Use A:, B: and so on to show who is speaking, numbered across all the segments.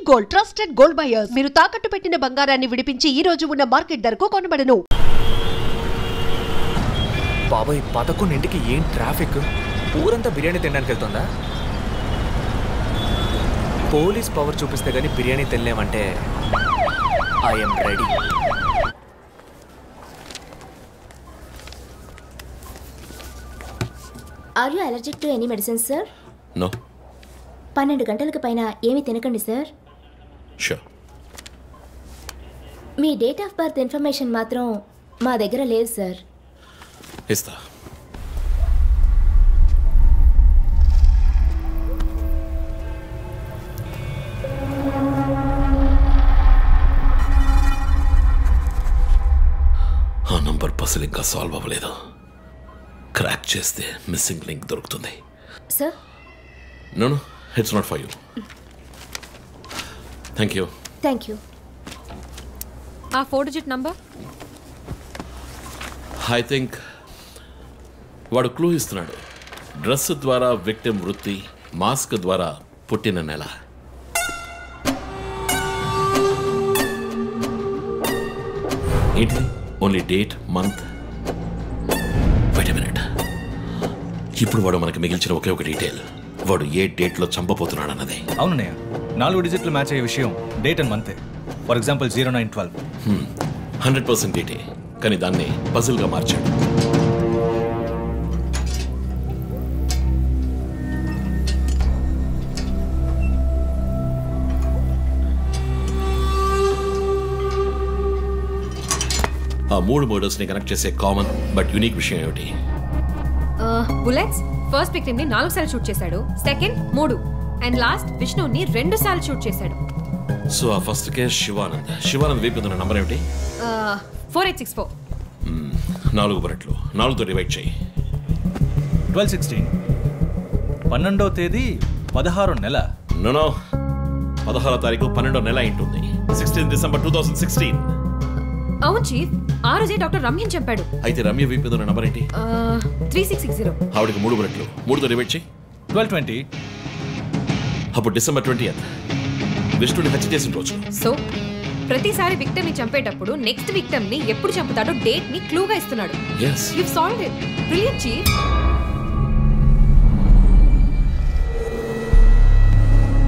A: Gold trusted gold buyers. మీరు తాకట్టు పెట్టిన బంగారాన్ని విడిపించి ఈ రోజు ఉన్న మార్కెట్ ధరకు కొనబడను.
B: బాబాయ్ 11ంటికి ఏం ట్రాఫిక్? ఊరంతా బిర్యానీ తినడానికి వెళ్తుందా? పోలీస్ పవర్ చూపిస్తే గానీ బిర్యానీ తినలేమంటే I'm ready.
C: Are you allergic to any medicines sir?
D: No.
C: 12 గంటలకు పైన ఏమీ తినకండి సార్.
D: షూర్.
C: మీ డేట్ ఆఫ్ బర్త్ ఇన్ఫర్మేషన్ మాత్రం మా దగ్గర లేదు సార్.
D: ఇస్తా. ఆ నంబర్ పసిల్ ఇంకా సాల్వ్ అవ్వలేదు. క్రాక్ చేస్తే మిస్సింగ్ లింక్ దొరుకుతుంది.
C: Sir?
D: No no, it's not for you. Thank you.
C: Thank you.
E: ఆ 4 డిజిట్ నంబర్?
D: ఐ థింక్ వాడు క్లూ ఇస్తున్నాడు. డ్రెస్ ద్వారా విక్టిమ్ వృత్తి, మాస్క్ ద్వారా పుట్టిన నెల. ఏంటి? Only date, month. Wait a minute. ఇప్పుడు వాడు మనకి మిగిల్చిన ఒకే ఒక డీటెయిల్. వాడు ఏ డేట్లో చంపబోతున్నాడు అన్నది.
B: అవునయ్య, 4 డిజిట్లు మ్యాచ్ అయ్యే విషయం డేట్ అండ్ మంతే. For example 0912.
D: 100% డేటే, కానీ దాన్ని పజిల్గా మార్చాడు. ఆ 3 మర్డర్స్ని కనెక్ట్ చేసే కామన్ బట్ యూనిక్ విషయం ఏమిటి?
E: బుల్లెట్స్. ఫస్ట్ విక్టిమ్ ని 4 సార్లు షూట్ చేశాడు, సెకండ్ 3, అండ్ లాస్ట్ విష్ణుని 2 సార్లు షూట్ చేశాడు.
D: సో ఆ ఫస్ట్ కేస్ శివానంద్ వీపు ఉన్న నంబర్ ఏమిటి?
E: 4864.
D: 4 బుల్లెట్లు 4తో డివైడ్ చేయి.
B: 1216. 12వ తేదీ 16వ నెల.
D: నో, 16వ తారీఖు 12వ నెల ఉంటుంది. 16 డిసెంబర్ 2016.
E: అవును చీఫ్, ఆ రోజే డాక్టర్ రమ్యని చంపాడు.
D: అయితే రమ్య వీపు ఉన్న నంబర్ ఏంటి?
E: 3660.
D: ఆవిడకి 3 బుల్లెట్లు 3తో డివైడ్ చేయి.
B: 1220.
D: అప్పుడు డిసెంబర్ 20th విష్ణుని హత్య చేసిన రోజు.
E: సో ప్రతిసారి విక్టిమ్ ని చంపేటప్పుడు నెక్స్ట్ విక్టిమ్ ని ఎప్పుడు చంపుతాడో డేట్ ని క్లూగా ఇస్తున్నాడు.
D: yes
E: you solved it. Brilliant chief.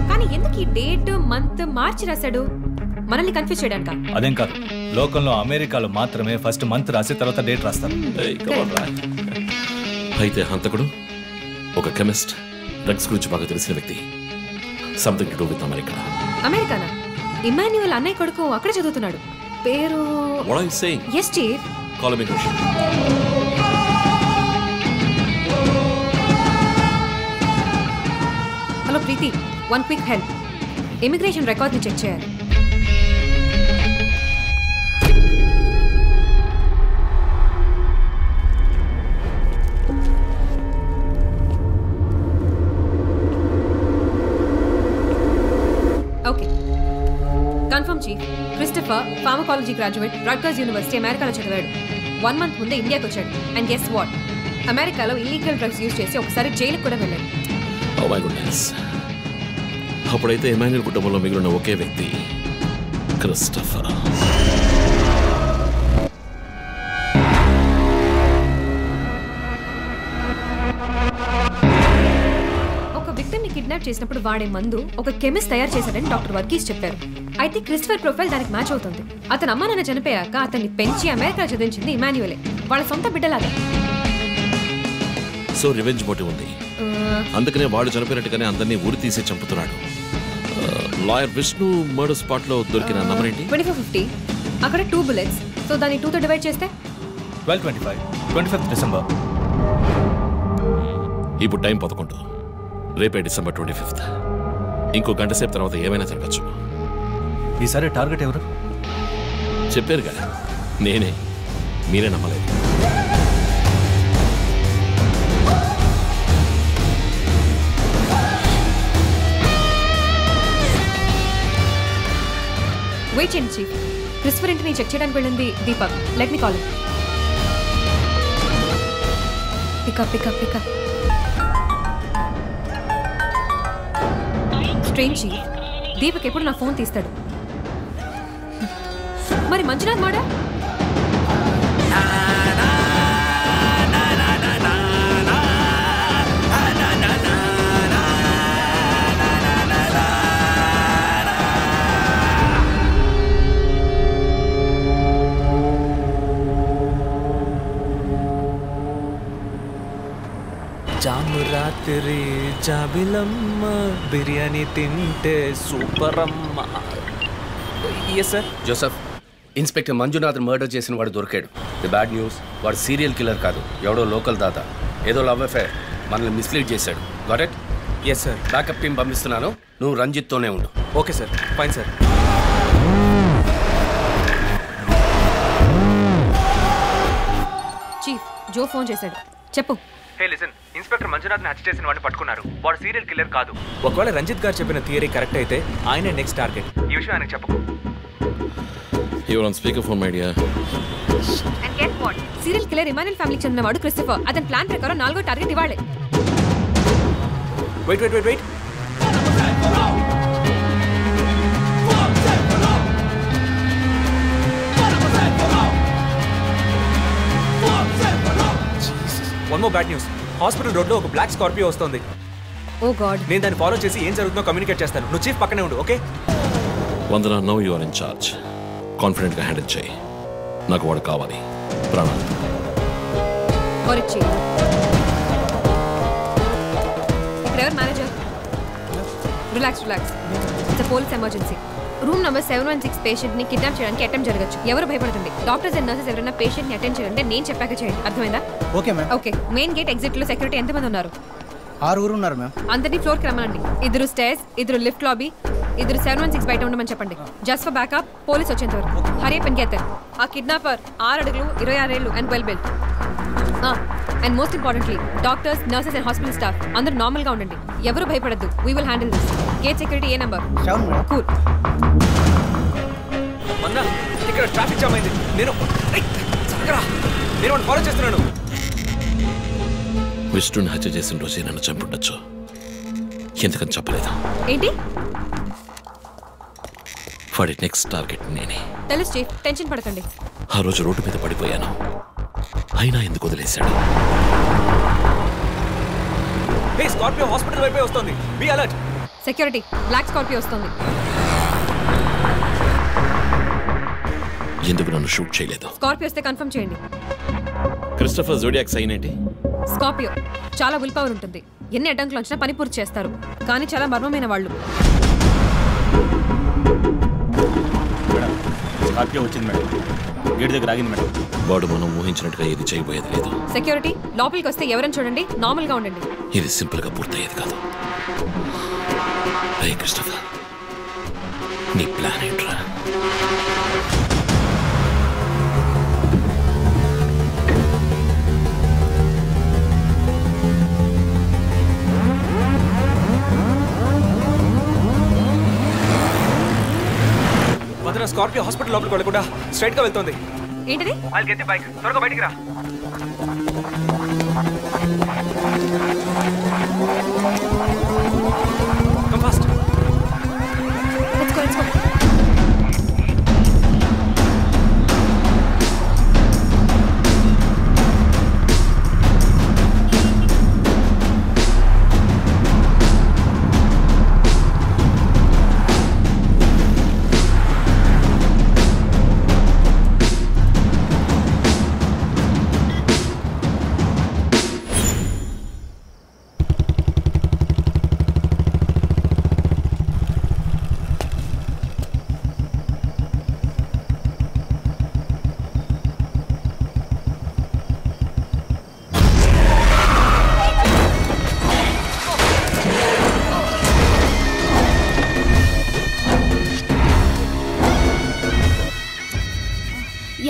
E: కానీ ఎందుకు ఈ డేట్ మంత్ మార్చి రాశాడు? మనల్ని కన్ఫ్యూజ్ చేయడానికా?
B: అదేం కాదు, లోకంలో అమెరికాలో మాత్రమే ఫస్ట్ మంత్ రాసి తర్వాత డేట్ రాస్తారు.
D: అయితే హంతకుడు ఒక కెమిస్ట్, డ్రగ్స్ గురించి బాగా తెలిసిన వ్యక్తి. Something to do with America.
E: అమెరికానా? ఇమాన్యుయల్ అన్నయ్య కొడుకు అక్కడ చదువుతున్నాడు. పేరు?
D: What are you saying?
E: Yes chief.
D: Call him in.
E: Hello Preeti, one quick help. Immigration record ని చెక్ చేయాలి. Okay, confirm chief. Christopher pharmacology graduate, Rutgers university, అమెరికాలో చదివాడు. 1 month ముందే ఇండియాకి వచ్చాడు. And guess what? అమెరికాలో ఇల్లీగల్ డ్రగ్స్ యూజ్ చేసి ఒకసారి జైలుకి కూడా వెళ్ళాడు.
D: Oh my goodness. అప్పుడైతే ఎమాన్యుయల్ కుటుంబంలో మిగిలిన ఒకే వ్యక్తి క్రిస్టఫర్.
E: కిడ్నాప్ చేసినప్పుడు వాడే మందు ఒక కెమిస్ట్ తయారు చేశాడని డాక్టర్ వర్గీస్ చెప్పారు. అయితే క్రిస్టఫర్ ప్రొఫైల్ దానికి మ్యాచ్ అవుతుంది. అతను అమ్మ నాన్న చనిపోయాక అతన్ని పెంచి అమెరికా చదివించింది ఇమాన్యుయలే, వాళ్ళ సొంత బిడ్డలాగా.
D: సో రివెంజ్ మోటివ్ ఉంది, అందుకనే వాడు చనిపోయినట్టుగానే అందరినీ ఊరి తీసి చంపుతున్నాడు. లాయర్ విష్ణు మర్డర్ స్పాట్ లో దొరికిన నంబర్ ఏంటి?
E: 2450. అక్కడ 2 bullets. సో దాన్ని 2తో డివైడ్ చేస్తే
B: 1225. 25th December.
D: ఇప్పుడు టైం 11. రేపే డిసెంబర్ 25th. ఇంకో గంట సేపు తర్వాత ఏమైనా జరగచ్చు.
B: ఈసారి టార్గెట్ ఎవరు?
D: చెప్పారు కదా, నేనే. మీరే నమ్మలేదు.
E: వెయిట్ చేయండి చీఫ్. క్రిస్టఫర్ ఇంటిని చెక్ చేయడానికి వెళ్ళింది Deepak. Let me call him. Pick up. Strange chief. Deepak ఎప్పుడు నా ఫోన్ తీస్తాడు. మరి మంజునాథ్ మాడా?
B: జాము రాత్రి జాబిలమ్మ బిర్యానీ తింటే సూపర్ అమ్మ. Yes sir.
F: Joseph, inspector Manjunath murder చేసిన వాడు దొరికాడు. ది బ్యాడ్ న్యూస్, వాడు సీరియల్ కిల్లర్ కాదు, ఎవడో లోకల్ దాత. ఏదో లవ్ అఫేర్, మనల్ని మిస్లీడ్ చేశాడు. Got it?
B: Yes sir.
F: Backup team పంపిస్తున్నాను, నువ్వు రంజిత్తోనే ఉండు.
B: Okay sir, fine sir.
E: Chief, Joe phone చేశాడు, చెప్పు.
B: హే లిసన్, ఇన్స్పెక్టర్ మంజునాథ్ని హత్య చేసిన వాడిని పట్టుకున్నారు. వాడు సీరియల్ కిల్లర్ కాదు. ఒకవేళ రంజిత్ గారు చెప్పిన థియరీ కరెక్ట్ అయితే ఆయన నెక్స్ట్ టార్గెట్. ఈ విషయం ఆయనకు చెప్పకు.
D: Your on speaker phone my dear.
E: And get what? Serial killer Emmanuel ఫ్యామిలీకి చెందినవాడు క్రిస్టఫర్. అతని ప్లాన్ ప్రకారం 4వ టార్గెట్ ఇవాళే.
B: Wait wait wait wait. One more bad news. Hospital రోడ్లో ఒక బ్లాక్ స్కార్పియో వస్తుంది.
E: Oh god.
B: నేను దాన్ని ఫాలో చేసి ఏం జరుగుతుందో కమ్యూనికేట్ చేస్తాను. నువ్వు చీఫ్ పక్కనే ఉండు, okay?
D: Vandana, no you are in charge. కాన్ఫిడెంట్గా హ్యాండిల్ చేయి. నాకు వాడు కావాలి. ప్రాణం.
E: Correct chief. ఇక్కడ ఎవరు manager? Relax relax. It's police emergency. Room number 716 పేషెంట్ని కిడ్నాప్ చేయడానికి అటెంప్ట్ జరగచ్చు. ఎవరు భయపడుతుంది? డాక్టర్స్ అండ్ నర్సెస్ ఎవరైనా పేషెంట్ని అటెండ్ చేయాలంటే నేను చెప్పాక చేయండి. అర్థమైందా?
G: Okay ma'am.
E: Okay. Main gate ఎగ్జిట్లో సెక్యూరిటీ ఎంతమంది ఉన్నారు?
G: 6 ఉన్నారు మ్యామ్.
E: అందరినీ ఫ్లోర్కి రమ్మనండి. 2 స్టేర్స్, 2 లిఫ్ట్ లాబీ, 2 716 బయట ఉండమని చెప్పండి. జస్ట్ ఫర్ బ్యాకప్, పోలీస్ వచ్చేంత వరకు. Hurry up and get there. ఆ కిడ్నాపర్ 6 అడుగులు 26 ఏళ్ళు and well built. And most importantly doctors, nurses and hospital staff అందరూ నార్మల్గా ఉండండి. ఎవరు భయపడద్దు. We will handle this. Gate security ఏ నెంబర్?
G: 7 మేడం.
E: కూల్.
B: అన్నా, ఇక్కడ ట్రాఫిక్ జామ్ అయింది. నేను వాడిని ఫాలో చేస్తున్నాను.
D: విష్ణుని హత్య చేసిన రోజే నన్ను చంపుండొచ్చు. ఎందుకని చెప్పలేదు?
E: ఏంటి?
D: వాడి నెక్స్ట్ టార్గెట్ నేనే.
E: తెలుసు చీఫ్, టెన్షన్ పడకండి.
D: ఆ రోజు రోడ్డు మీద పడిపోయాను, అయినా ఎందుకు వదిలేశాడు?
B: హే, స్కార్పియో హాస్పిటల్ వైపే వస్తుంది. Be alert.
E: Security, black Scorpio వస్తుంది.
D: ఎందుకు నన్ను షూట్ చేయలేదు?
E: స్కార్పియో వస్తే కన్ఫర్మ్ చేయండి.
D: క్రిస్టఫర్ జోడియాక్ సైన్ ఏంటి?
E: స్కార్పియో చాలా విల్ పవర్ ఉంటుంది. ఎన్ని అడ్డంకులు వచ్చినా పని పూర్తి చేస్తారు. కానీ చాలా మర్మమైన వాళ్ళు.
H: స్కార్పియో వచ్చింది మేడం, గేట్ దగ్గర ఆగింది మేడం.
D: వాడు మనం ఊహించినట్టుగా ఏది చేయబోయేది లేదు.
E: సెక్యూరిటీ, లోపలికి వస్తే ఎవరైనా చూడండి, నార్మల్గా ఉండండి.
D: ఇది సింపుల్ గా పూర్తయ్యేది కాదు. హే క్రిస్టఫర్, నీ ప్లాన్ ఏంట్రా?
B: వదన, స్కార్పియో హాస్పిటల్ లోపలికి వెళ్ళకుండా స్ట్రైట్ గా వెళ్తుంది.
E: ఏంటిది?
B: I'll get the bike. త్వరగా బయటికి రా. Come fast.
E: Let's go, let's go.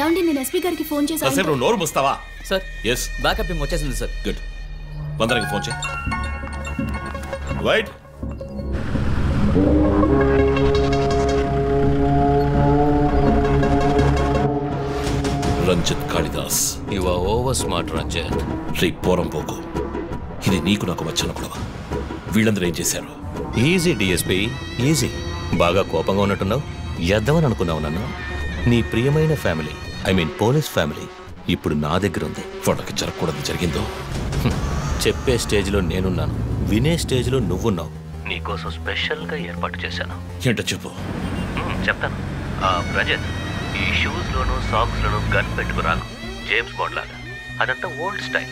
C: ఏమండి, నేను ఎస్పీ గారికి ఫోన్ చేశాను.
D: నువ్వు నోరు ముస్తావా?
B: సార్,
D: ఎస్,
B: బ్యాకప్ టీం వచ్చేసింది సార్.
D: గుడ్. వందనకి ఫోన్ చేయి. Wait, Ranjith Kalidas.
F: You are over smart Ranjith.
D: రే పోరం పోకు, ఇది నీకు నాకు వచ్చిన గొడవ. వీళ్ళందరూ ఏం చేశారు?
H: Easy DSP, easy.
I: బాగా కోపంగా ఉన్నట్టున్నావు. ఎద్దామని అనుకున్నావు నన్ను. నీ ప్రియమైన family, I mean police family ఇప్పుడు నా దగ్గర ఉంది.
D: వాళ్ళకి జరగకూడదు జరిగిందో.
I: చెప్పే స్టేజ్లో నేనున్నాను, వినే స్టేజ్లో నువ్వున్నావు. నీకోసం స్పెషల్గా ఏర్పాటు చేశాను.
D: ఏంటో చెప్పు.
I: చెప్తాను. రజత్, ఈ షూస్లోను సాక్స్లోను గన్ పెట్టుకురాకు, జేమ్స్ బాండ్ లాగా. అదంతా ఓల్డ్ స్టైల్.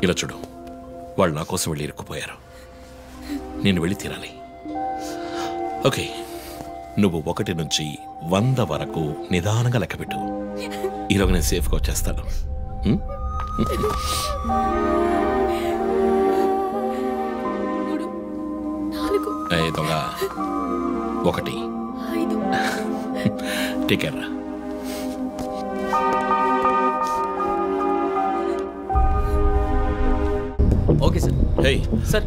D: ఇలా చూడు, వాళ్ళు నా కోసం వెళ్ళి ఇరుక్కుపోయారు. నేను వెళ్ళి తీరాలి. ఓకే, నువ్వు 1 నుంచి 100 వరకు నిదానంగా లెక్కపెట్టు. ఈలోగా నేను సేఫ్గా వచ్చేస్తాను. దొంగ 1 take care.
J: Okay sir.
D: Hey
J: sir,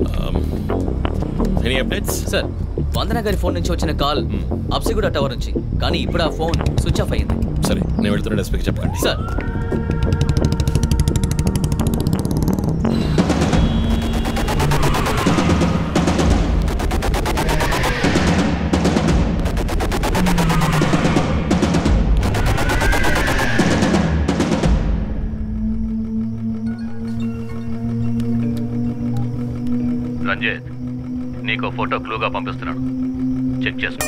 D: any updates?
J: Sir, Vandana గారి ఫోన్ నుంచి వచ్చిన కాల్ అప్సిగూడ టవర్ నుంచి, కానీ ఇప్పుడు ఆ ఫోన్ స్విచ్ ఆఫ్ అయ్యింది.
D: సరే, నేను వెళ్తున్న ఎస్పీకి చెప్పండి.
J: సార్.
I: రంజిత్, నీకు ఫోటో క్లూగా పంపిస్తున్నాడు, చెక్ చేసుకో.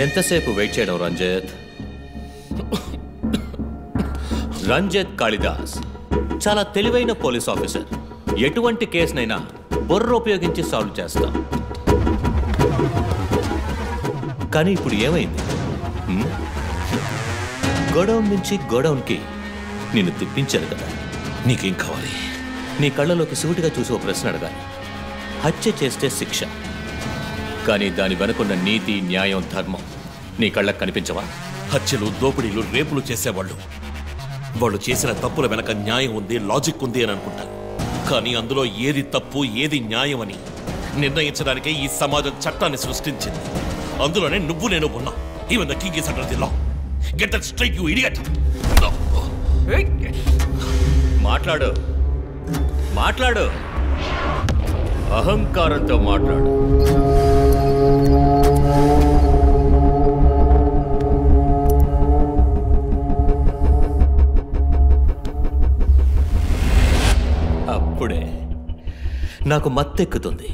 I: ఎంతసేపు వెయిట్ చేయడం రంజిత్? రంజిత్ కాళిదాస్ చాలా తెలివైన పోలీస్ ఆఫీసర్. ఎటువంటి కేసునైనా బుర్ర ఉపయోగించి సాల్వ్ చేస్తాం. కానీ ఇప్పుడు ఏమైంది? గోడౌన్ నుంచి గోడౌన్కి నిన్ను తిప్పించారు కదా, నీకేం కావాలి? నీ కళ్ళలోకి సూటిగా చూసి ఒక ప్రశ్న అడగాలి. హత్య చేస్తే శిక్ష, కానీ దాని వెనుకున్న నీతి, న్యాయం, ధర్మం నీ కళ్ళకు కనిపించవా?
D: హత్యలు, దోపిడీలు, రేపులు చేసేవాళ్ళు వాళ్ళు చేసిన తప్పుల వెనక న్యాయం ఉంది, లాజిక్ ఉంది అని అనుకుంటారు. కానీ అందులో ఏది తప్పు, ఏది న్యాయం అని నిర్ణయించడానికే ఈ సమాజం చట్టాన్ని సృష్టించింది. అందులోనే నువ్వు నేను ఉన్నా. Even the king is under the law. Get that straight, you idiot.
I: మాట్లాడు, మాట్లాడు, అహంకారంతో మాట్లాడు. నాకు మత్తెక్కుతుంది.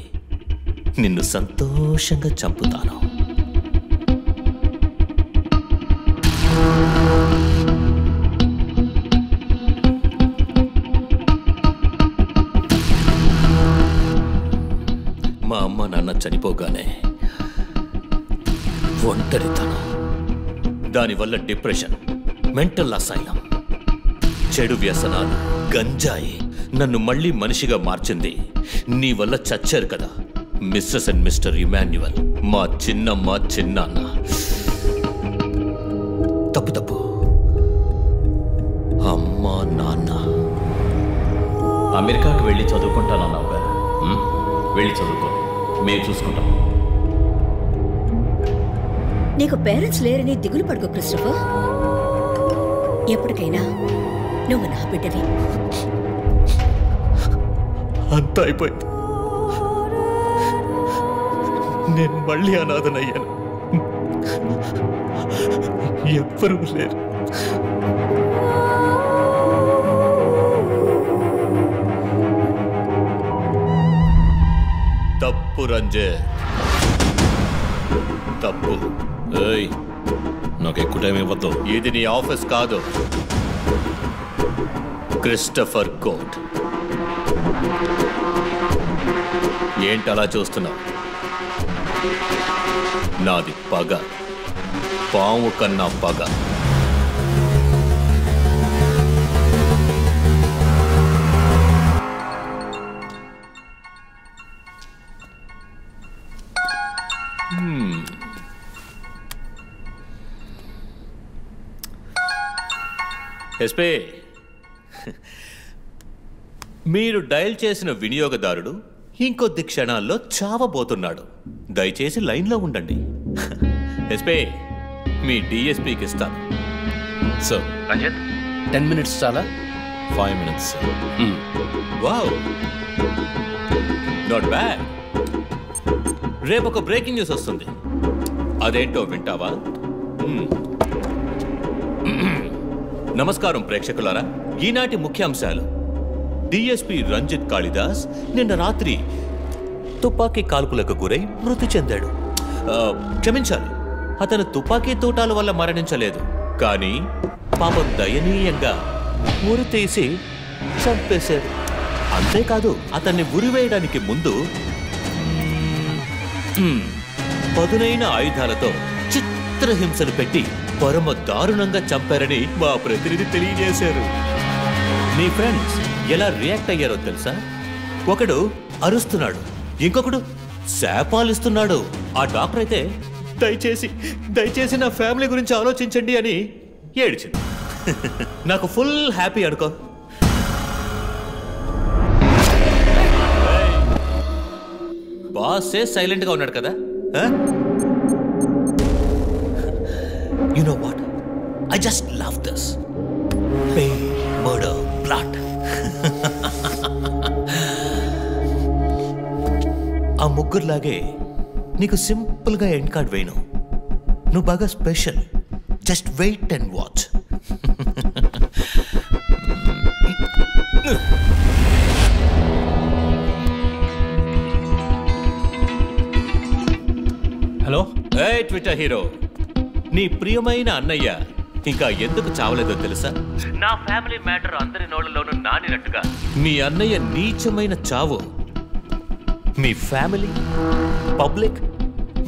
I: నిన్ను సంతోషంగా చంపుతాను. మా అమ్మ నాన్న చనిపోగానే ఒంటరితనం, దానివల్ల డిప్రెషన్, మెంటల్ అసైలం, చెడు వ్యసనాలు, గంజాయి నన్ను మళ్ళీ మనిషిగా మార్చింది నీ వల్ల. చచ్చారు కదా మిస్సెస్ అండ్ మిస్టర్ ఇమాన్యువల్, మా చిన్నాన్న. తప్పు అమ్మా నాన్న.
K: అమెరికాకు వెళ్ళి చదువుకుంటానన్నావుగా, వెళ్ళి చదువుకో, మేము చూసుకుంటాం.
L: నీకు పేరెంట్స్ లేరని దిగులు పడుకో క్రిస్టఫర్. ఎప్పటికైనా నువ్వు నా బిడ్డవి.
I: అంతా అయిపోయింది. నేను మళ్ళీ అనాథనయ్యాను. ఎవ్వరూ లేరు. తప్పు రంజిత్, తప్పు. ఏయ్, నాకు ఎక్కువ టైం ఇవ్వద్దు. ఇది నీ ఆఫీస్ కాదు, క్రిస్టఫర్ కోర్ట్. ఏంటలా చూస్తున్నావు? నాది పగ, పాము కన్నా పగ. ఎస్పీ, మీరు డయల్ చేసిన వినియోగదారుడు ఇంకొద్ది క్షణాల్లో చావబోతున్నాడు. దయచేసి లైన్లో ఉండండి. ఎస్పీ, మీ డిఎస్పీకి ఇస్తాను.
F: సార్ రంజిత్, 10 minutes చాలా?
I: 5 minutes. Wow, not bad. రేపు ఒక బ్రేకింగ్ న్యూస్ వస్తుంది, అదేంటో వింటావా? నమస్కారం ప్రేక్షకులారా. ఈనాటి ముఖ్యాంశాలు: డిఎస్పీ రంజిత్ కాళిదాస్ నిన్న రాత్రి తుపాకీ కాల్పులకు గురై మృతి చెందాడు. క్షమించాలి, అతను తుపాకీ తూటాల వల్ల మరణించలేదు, కానీ పాపం దయనీయంగా ఉరి తీసి చంపేశారు. అంతేకాదు, అతన్ని ఉరివేయడానికి ముందు పదునైన ఆయుధాలతో చిత్రహింసలు పెట్టి పరమ దారుణంగా చంపారని మా ప్రతినిధి తెలియజేశారు. మీ ఫ్రెండ్స్ ఎలా రియాక్ట్ అయ్యారో తెలుసా? ఒకడు అరుస్తున్నాడు, ఇంకొకడు శాపాలిస్తున్నాడు. ఆ డాక్టర్ అయితే దయచేసి నా ఫ్యామిలీ గురించి ఆలోచించండి అని ఏడ్చింది. నాకు ఫుల్ హ్యాపీ అనుకో. బాసే సైలెంట్ గా ఉన్నాడు కదా. You know what? I just love this. Pain, murder, blood. ఆ ముగ్గురులాగే నీకు సింపుల్ గా ఎండ్ కార్డ్ వేయను. నువ్వు బాగా special. Just wait and watch.
H: Hello.
I: ఏ ట్విట్టర్ హీరో, నీ ప్రియమైన అన్నయ్య ఇంకా ఎందుకు చావలేదో తెలుసా? నా ఫ్యామిలీ మ్యాటర్ అందరి నోళ్లలోనూ నానినట్టుగా మీ అన్నయ్య నీచమైన చావు మీ ఫ్యామిలీ, పబ్లిక్,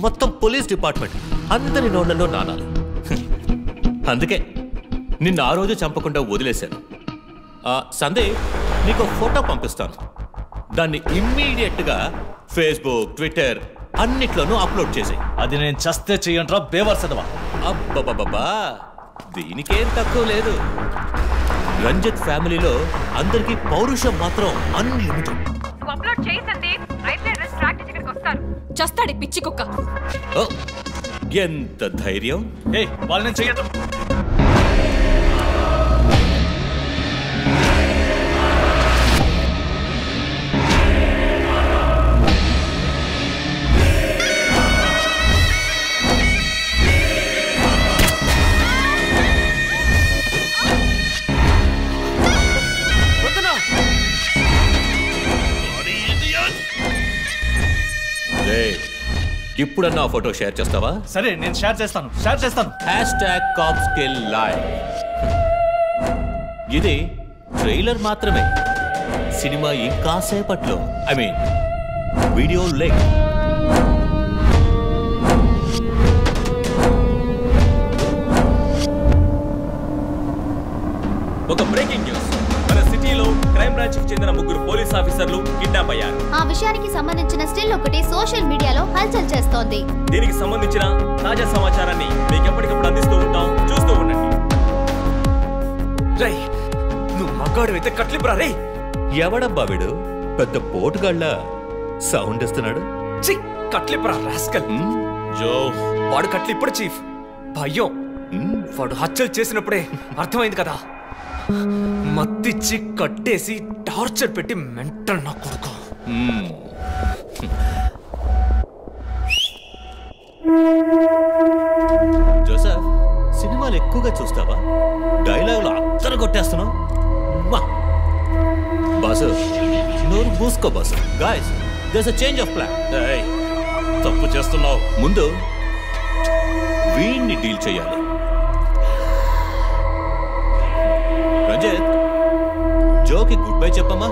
I: మొత్తం పోలీస్ డిపార్ట్మెంట్ అందరి నోళ్లలో నానాలి. అందుకే నిన్ను ఆ రోజు చంపకుండా వదిలేశాను. సందేహ్, నీకు ఫోటో పంపిస్తాను. దాన్ని ఇమ్మీడియట్గా ఫేస్బుక్, ట్విట్టర్ అన్నిట్లోనూ అప్లోడ్ చేసాయి.
H: అది నేను చస్తే చెయ్యంట్రా బేవర్సదవా.
I: అబ్బబ్బబ్బా, దీనికేం తక్కువ లేదు. రంజిత్ ఫ్యామిలీలో అందరికీ పౌరుషం మాత్రం అన్లిమిటెడ్.
E: చస్తాడి పిచ్చి కుక్క.
I: ఎంత ధైర్యం!
H: వాళ్ళని చెయ్యదు.
I: ఇప్పుడన్నా ఆ ఫోటో షేర్ చేస్తావా?
H: సరే నేను షేర్ చేస్తాను.
I: #CopsKillLive. ఇది ట్రైలర్ మాత్రమే. సినిమా ఇంకాసేపట్లో, ఐ మీన్ వీడియో లేక్.
B: ఒక బ్రేకింగ్ న్యూస్. మన సిటీలో క్రైమ్ బ్రాంచ్ కి చెందిన 3 పోలీస్ ఆఫీసర్లు కిడ్నాప్ అయ్యారు.
M: ఆ విషయానికి సంబంధించిన స్టిల్ ఒకటి సోషల్ మీడియాలో హల్చల్ చేస్తోంది.
B: దీనికి సంబంధించిన తాజా సమాచారాన్ని మీకు ఎప్పటికప్పుడు అందిస్తూ ఉంటాం, చూస్తూ ఉండండి. రై, నువ్వు మగాడు అయితే కట్లిపురా రే.
I: ఎవడబ్బా వీడు? పెద్ద పోటుగాళ్ళ సౌండ్ ఇస్తున్నాడు.
B: కట్లిపురా రాస్కల్.
I: జో
B: వాడు కట్లిప్పుడు చీఫ్. భయం. వాడు హత్యలు చేసినప్పుడే అర్థమైంది కదా. మత్తిచ్చి కట్టేసి టార్చర్ పెట్టి మెంటల్ నా కొడుకు.
I: జోసెఫ్, సినిమాలు ఎక్కువగా చూస్తావా? డైలాగులు అత్తరు కొట్టేస్తున్నావు. బాసు, నోరు మూసుకో boss. Guys, there's a change of plan. తప్పు చేస్తున్నావు. ముందు వీణ్ణి డీల్ చేయాలి. రంజిత్, జోకి గుడ్ బై చెప్పమ్మా.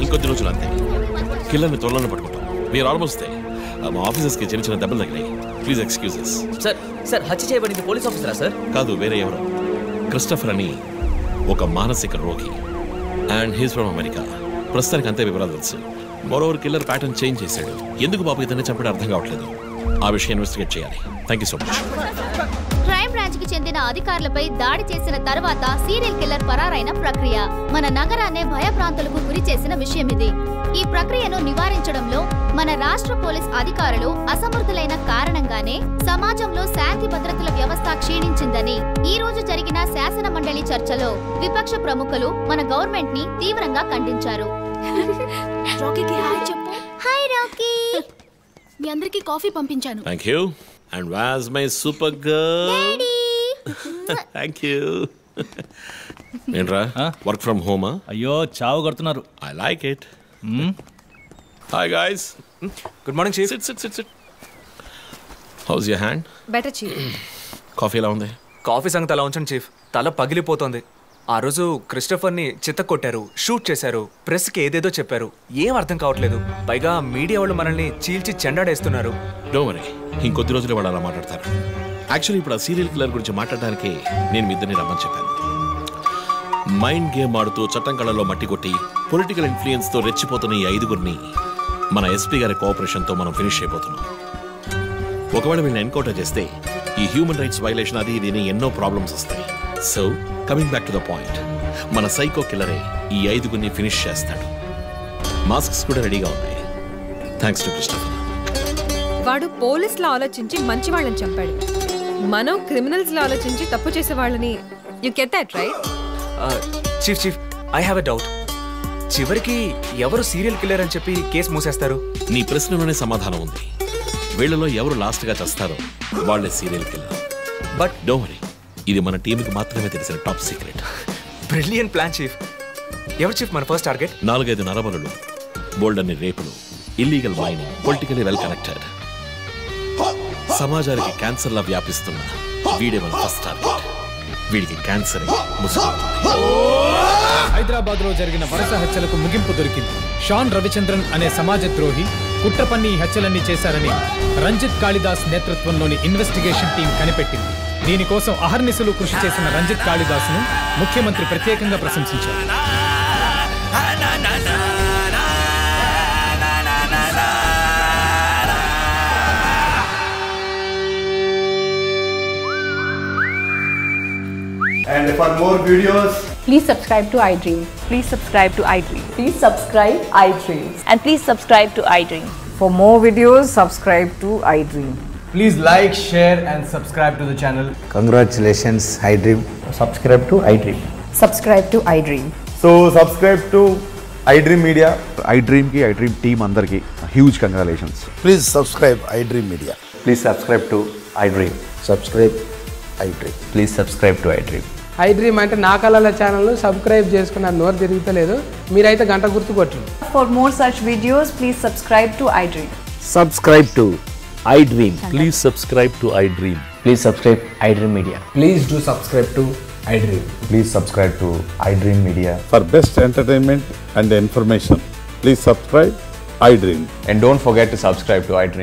D: ఇంకొద్ది రోజులు అంతే. కిల్లర్ని త్వరలోనే పట్టుకుంటాం. We are almost there. మా ఆఫీసర్స్కి చిన్న చిన్న దెబ్బలు తగిలాయి. Please excuses.
J: సార్ హత్య చేయబడింది పోలీస్ ఆఫీసరా సార్?
D: కాదు, వేరే ఎవరు. క్రిస్టఫర్ అని ఒక మానసిక రోగి. And he's from America. ప్రస్తుతానికి అంతే వివరాలు తెలుసు. మరోవర్ కిల్లర్ ప్యాటర్న్ చేంజ్ చేశాడు. ఎందుకు బాబు ఇతన్ని చంపడం అర్థం కావట్లేదు. ఆ విషయం ఇన్వెస్టిగేట్ చేయాలి. Thank you so much.
M: Crime branch కి చెందిన అధికారులపై దాడి చేసిన తర్వాత సీరియల్ కిల్లర్ పరారైన ప్రక్రియ మన నగరాన్నే భయభ్రాంతులకు గురి చేసిన విషయం ఇది. ఈ ప్రక్రియను నివారించడంలో మన రాష్ట్ర పోలీస్ అధికారులు అసమర్థులైన కారణంగానే సమాజంలో శాంతి భద్రతల వ్యవస్థ క్షీణించిందని ఈ రోజు జరిగిన శాసన మండలి చర్చలో విపక్ష ప్రముఖులు మన గవర్నమెంట్ ని తీవ్రంగా ఖండించారు.
N: రాకీకి హాయ్ చెప్పు.
M: Hi Rocky.
N: మీ అందరికి కాఫీ పంపించాను.
D: Thank you. And was my super girl. Thank you. ఏంట్రా వర్క్ ఫ్రమ్ హోమా?
H: అయ్యో చావు కొడుతున్నారు.
D: I like it. Hi guys.
B: Good morning chief.
D: Sit sit sit sit. How's your hand?
E: Better chief.
D: Coffee ఎలా ఉంది?
B: కాఫీ సంగతి అలా ఉంచండి చీఫ్. తల పగిలిపోతుంది. ఆ రోజు క్రిస్టఫర్ని చిత్తకొట్టారు, షూట్ చేశారు, ప్రెస్కి ఏదేదో చెప్పారు. ఏం అర్థం కావట్లేదు. పైగా మీడియా వాళ్ళు మనల్ని చీల్చి చెండాడేస్తున్నారు.
D: డోంట్ వరీ, ఇంకొద్ది రోజులు వాళ్ళు అలా మాట్లాడతారు. యాక్చువల్లీ ఇప్పుడు ఆ సీరియల్ కిల్లర్ గురించి మాట్లాడడానికి నేను మీ ఇద్దరిని రమ్మని చెప్పాను. మైండ్ గేమ్ ఆడుతూ చట్టం కళ్ళలో మట్టి కొట్టి పొలిటికల్ ఇన్ఫ్లుయెన్స్తో రెచ్చిపోతున్న ఈ 5గురిని మన ఎస్పీ గారి కోఆపరేషన్తో మనం ఫినిష్ అయిపోతున్నాం. ఒకవేళ వీళ్ళని ఎన్కౌంటర్ చేస్తే ఈ హ్యూమన్ రైట్స్ వైలేషన్ అది ఇది ఎన్నో ప్రాబ్లమ్స్ వస్తాయి. So coming back to the point, మన సైకో కిల్లరే ఈ 5గురిని ఫినిష్ చేస్తాడు. మాస్క్స్ కూడా రెడీగా ఉన్నాయి. Thanks to Christopher.
E: వాడు పోలీసులా ఆలోచించి మంచి వాళ్ళని చంపాడు. మనం క్రిమినల్స్ లా ఆలోచించి తప్పు చేసే వాళ్ళని. You get that right?
B: Chief I have a doubt. చివరికి ఎవరు సీరియల్ కిల్లర్ అని చెప్పి కేసు మూసేస్తారు?
D: నీ ప్రశ్నలోనే సమాధానం ఉంది. వీళ్ళలో ఎవరు లాస్ట్ గా చేస్తారో వాళ్ళే serial killer. But don't worry, ఇది మన టీంకి మాత్రమే తెలిసిన top secret.
B: Brilliant plan chief. ఎవరు చీఫ్ మన ఫస్ట్ టార్గెట్?
D: 4-5 నరబలులు, బోల్డన్ని రేపులు, illegal mining, politically well connected, సమాజానికి క్యాన్సర్ లా వ్యాపిస్తున్న వీడే మన ఫస్ట్ టార్గెట్. వీడికి క్యాన్సర్
O: హైదరాబాద్ లో జరిగిన వరుస హత్యలకు ముగింపు దొరికింది. షాన్ రవిచంద్రన్ అనే సమాజ ద్రోహి కుట్ర పన్ని ఈ హత్యలన్నీ చేశారని రంజిత్ కాళిదాస్ నేతృత్వంలోని ఇన్వెస్టిగేషన్ టీం కనిపెట్టింది. దీనికోసం అహర్నిశలు కృషి చేసిన రంజిత్ కాళిదాస్ను ముఖ్యమంత్రి ప్రత్యేకంగా ప్రశంసించారు.
P: And for more videos,
Q: please subscribe to iDream. Please subscribe to iDream. Please subscribe iDream. And please subscribe to iDream.
R: For more videos, subscribe to iDream.
G: Please like, share and subscribe to the channel.
S: Congratulations, iDream.
G: Subscribe to iDream.
Q: Subscribe to iDream.
P: so subscribe to iDream Media. iDream ki iDream team andarki huge congratulations.
S: Please subscribe iDream Media.
P: Please subscribe to iDream.
S: Subscribe iDream.
P: Please subscribe to iDream.
R: iDream అంటే నా కళల channel subscribe చేసుకున్న నోరు తిరుగుతలేదు. మీరైతే గంట గుర్తు కొట్టండి. For more such videos, please subscribe to iDream.
S: Subscribe to iDream.
K: Please subscribe to iDream.
G: Please subscribe iDream Media. Please do subscribe to iDream.
P: Please subscribe to iDream Media.
T: For best entertainment and information, please subscribe iDream.
P: And don't forget to subscribe to iDream.